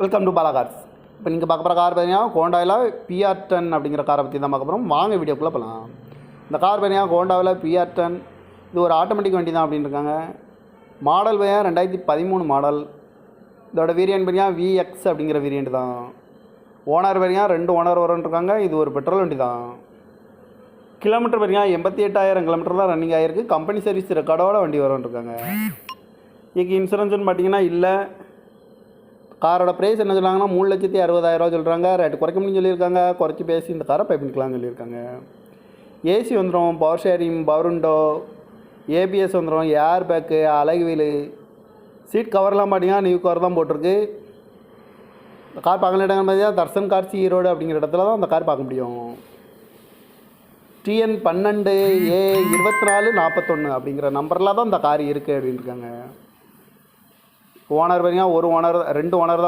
Welcome to Bala cars. இப்போ நீங்கள் பார்க்க போகிற கார் பார்த்தீங்கன்னா ஹோண்டாவில் PR10 அப்படிங்கிற காரை பற்றி தான் பார்க்க போகிறோம். வாங்க வீடியோக்குள்ளே போகலாம். இந்த கார் பார்த்தீங்கன்னா ஹோண்டாவில் PR10, இது ஒரு ஆட்டோமேட்டிக் வண்டி தான் அப்படின்னு இருக்காங்க. மாடல் பார்த்தீங்கன்னா 2013 மாடல். இதோட வேரியன்ட் பார்த்தீங்கன்னா VX அப்படிங்கிற வேரியன்ட் தான். ஓனர் பார்த்தீங்கன்னா 2 ஓனர் வரும்ன்ருக்காங்க. இது ஒரு பெட்ரோல் வண்டி தான். கிலோமீட்டர் பார்த்தீங்கன்னா 88,000 கிலோமீட்டர் தான் ரன்னிங் ஆகிருக்கு. கம்பெனி சர்வீஸ் ரெக்கார்டோட வண்டி வரும்ன்ருக்காங்க. இதுக்கு இன்சூரன்ஸ்னு பார்த்தீங்கன்னா இல்லை. காரோட ப்ரைஸ் என்ன சொல்கிறாங்கன்னா 3,60,000 சொல்கிறாங்க. ரேட்டு குறைக்க முடியும்னு சொல்லியிருக்காங்க. குறைச்சி பேசி இந்த காரை பை பண்ணிக்கலாம்னு சொல்லியிருக்காங்க. ஏசி வந்துடும், power sharing, power window, ABS வந்துடும், ஏர் பேக்கு, அலகு வீலு, சீட் கவர்லாம் பார்த்தீங்கன்னா நியூ கவர் தான் போட்டிருக்கு. இந்த கார் பார்க்கல இடங்கள் பார்த்தீங்கன்னா தர்சன் கார்ஸ் ஈரோடு அப்படிங்கிற இடத்துல தான் அந்த கார் பார்க்க முடியும். TN 12 A 2441 அப்படிங்கிற நம்பரில் தான் இந்த கார் இருக்குது அப்படின்னு இருக்காங்க. ஓனர் பார்த்தீங்கன்னா 1 ஓனர் 2 ஓனர் தான்